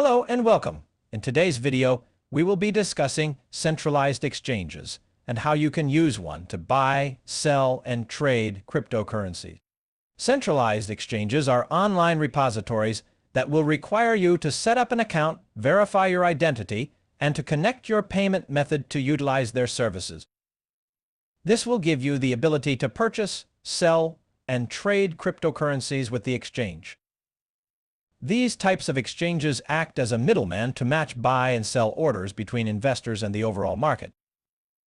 Hello and welcome. In today's video, we will be discussing centralized exchanges and how you can use one to buy, sell, and trade cryptocurrencies. Centralized exchanges are online repositories that will require you to set up an account, verify your identity, and to connect your payment method to utilize their services. This will give you the ability to purchase, sell, and trade cryptocurrencies with the exchange. These types of exchanges act as a middleman to match buy and sell orders between investors and the overall market.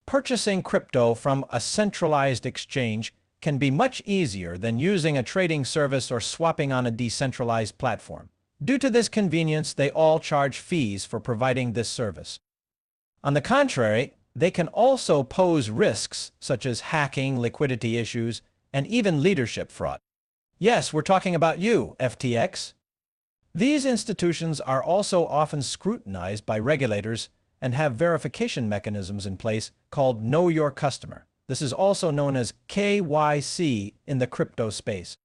Purchasing crypto from a centralized exchange can be much easier than using a trading service or swapping on a decentralized platform. Due to this convenience, they all charge fees for providing this service. On the contrary, they can also pose risks such as hacking, liquidity issues, and even leadership fraud. Yes, we're talking about you, FTX. These institutions are also often scrutinized by regulators and have verification mechanisms in place called Know Your Customer. This is also known as KYC in the crypto space.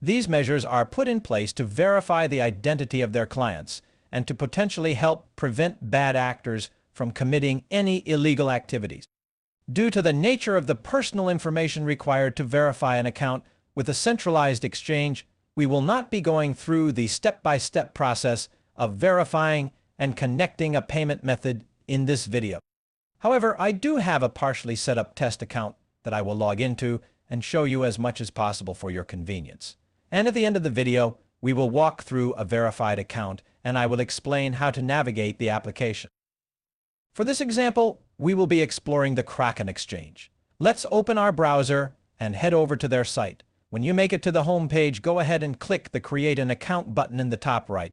These measures are put in place to verify the identity of their clients and to potentially help prevent bad actors from committing any illegal activities. Due to the nature of the personal information required to verify an account with a centralized exchange, we will not be going through the step-by-step process of verifying and connecting a payment method in this video. However, I do have a partially set up test account that I will log into and show you as much as possible for your convenience. And at the end of the video, we will walk through a verified account and I will explain how to navigate the application. For this example, we will be exploring the Kraken exchange. Let's open our browser and head over to their site. When you make it to the home page, go ahead and click the Create an Account button in the top right.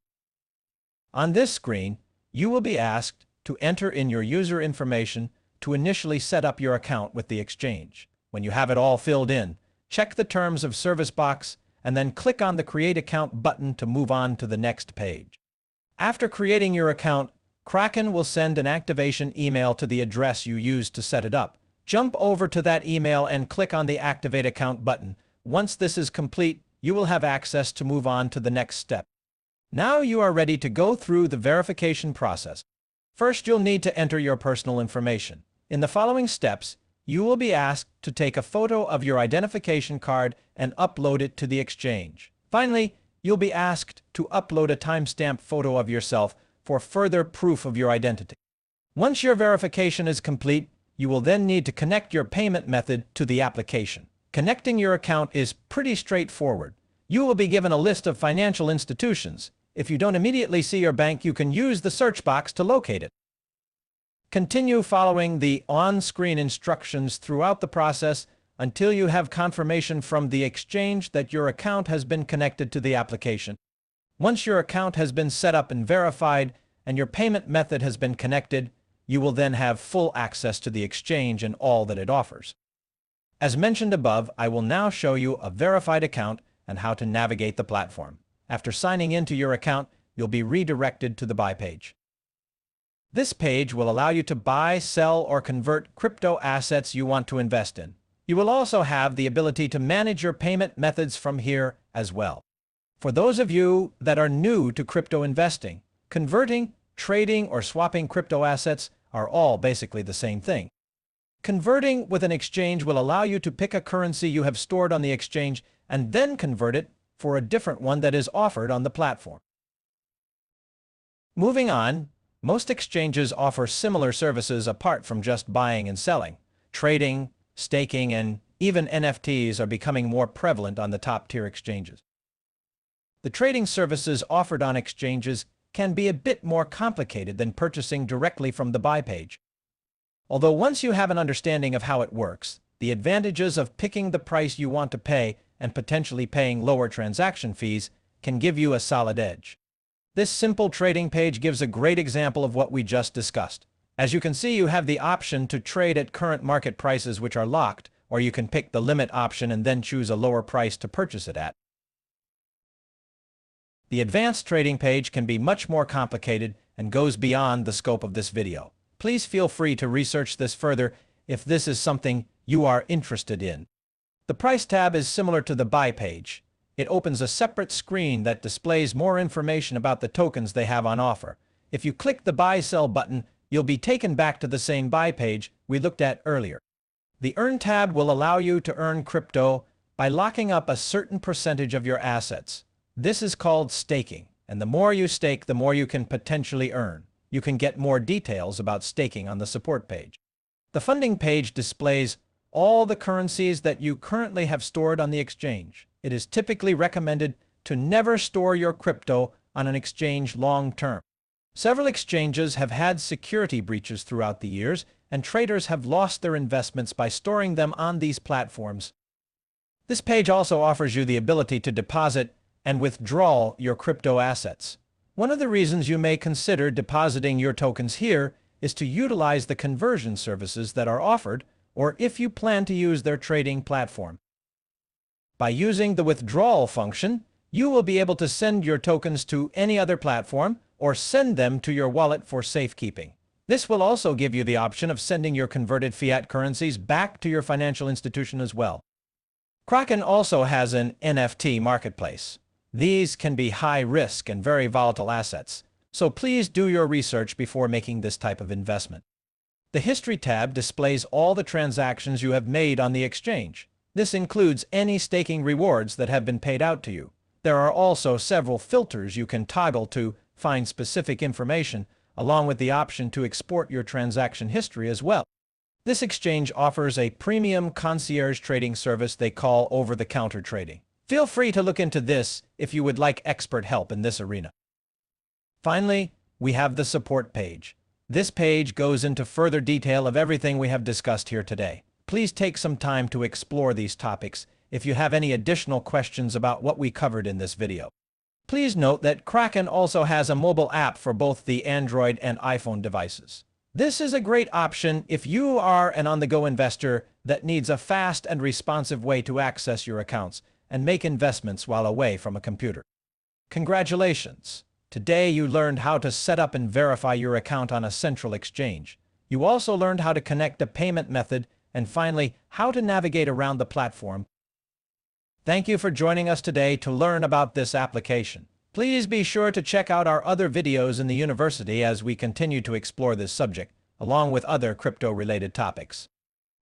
On this screen, you will be asked to enter in your user information to initially set up your account with the exchange. When you have it all filled in, check the Terms of Service box and then click on the Create Account button to move on to the next page. After creating your account, Kraken will send an activation email to the address you used to set it up. Jump over to that email and click on the Activate Account button. Once this is complete, you will have access to move on to the next step. Now you are ready to go through the verification process. First, you'll need to enter your personal information. In the following steps, you will be asked to take a photo of your identification card and upload it to the exchange. Finally, you'll be asked to upload a timestamped photo of yourself for further proof of your identity. Once your verification is complete, you will then need to connect your payment method to the application. Connecting your account is pretty straightforward. You will be given a list of financial institutions. If you don't immediately see your bank, you can use the search box to locate it. Continue following the on-screen instructions throughout the process until you have confirmation from the exchange that your account has been connected to the application. Once your account has been set up and verified and your payment method has been connected, you will then have full access to the exchange and all that it offers. As mentioned above, I will now show you a verified account and how to navigate the platform. After signing into your account, you'll be redirected to the buy page. This page will allow you to buy, sell, or convert crypto assets you want to invest in. You will also have the ability to manage your payment methods from here as well. For those of you that are new to crypto investing, converting, trading, or swapping crypto assets are all basically the same thing. Converting with an exchange will allow you to pick a currency you have stored on the exchange and then convert it for a different one that is offered on the platform. Moving on, most exchanges offer similar services apart from just buying and selling. Trading, staking, and even NFTs are becoming more prevalent on the top-tier exchanges. The trading services offered on exchanges can be a bit more complicated than purchasing directly from the buy page. Although once you have an understanding of how it works, the advantages of picking the price you want to pay and potentially paying lower transaction fees can give you a solid edge. This simple trading page gives a great example of what we just discussed. As you can see, you have the option to trade at current market prices which are locked, or you can pick the limit option and then choose a lower price to purchase it at. The advanced trading page can be much more complicated and goes beyond the scope of this video. Please feel free to research this further if this is something you are interested in. The price tab is similar to the buy page. it opens a separate screen that displays more information about the tokens they have on offer. If you click the Buy/Sell button, you'll be taken back to the same buy page we looked at earlier. The Earn tab will allow you to earn crypto by locking up a certain percentage of your assets. This is called staking, and the more you stake, the more you can potentially earn. You can get more details about staking on the support page. The funding page displays all the currencies that you currently have stored on the exchange. It is typically recommended to never store your crypto on an exchange long term. Several exchanges have had security breaches throughout the years, and traders have lost their investments by storing them on these platforms. This page also offers you the ability to deposit and withdraw your crypto assets. One of the reasons you may consider depositing your tokens here is to utilize the conversion services that are offered, or if you plan to use their trading platform. By using the withdrawal function, you will be able to send your tokens to any other platform or send them to your wallet for safekeeping. This will also give you the option of sending your converted fiat currencies back to your financial institution as well. Kraken also has an NFT marketplace. These can be high risk and very volatile assets, so please do your research before making this type of investment. The History tab displays all the transactions you have made on the exchange. This includes any staking rewards that have been paid out to you. There are also several filters you can toggle to find specific information, along with the option to export your transaction history as well. This exchange offers a premium concierge trading service they call over-the-counter trading. Feel free to look into this if you would like expert help in this arena. Finally, we have the support page. This page goes into further detail of everything we have discussed here today. Please take some time to explore these topics if you have any additional questions about what we covered in this video. Please note that Kraken also has a mobile app for both the Android and iPhone devices. This is a great option if you are an on-the-go investor that needs a fast and responsive way to access your accounts and make investments while away from a computer. Congratulations! Today you learned how to set up and verify your account on a central exchange. You also learned how to connect a payment method and finally how to navigate around the platform. Thank you for joining us today to learn about this application. Please be sure to check out our other videos in the university as we continue to explore this subject, along with other crypto-related topics.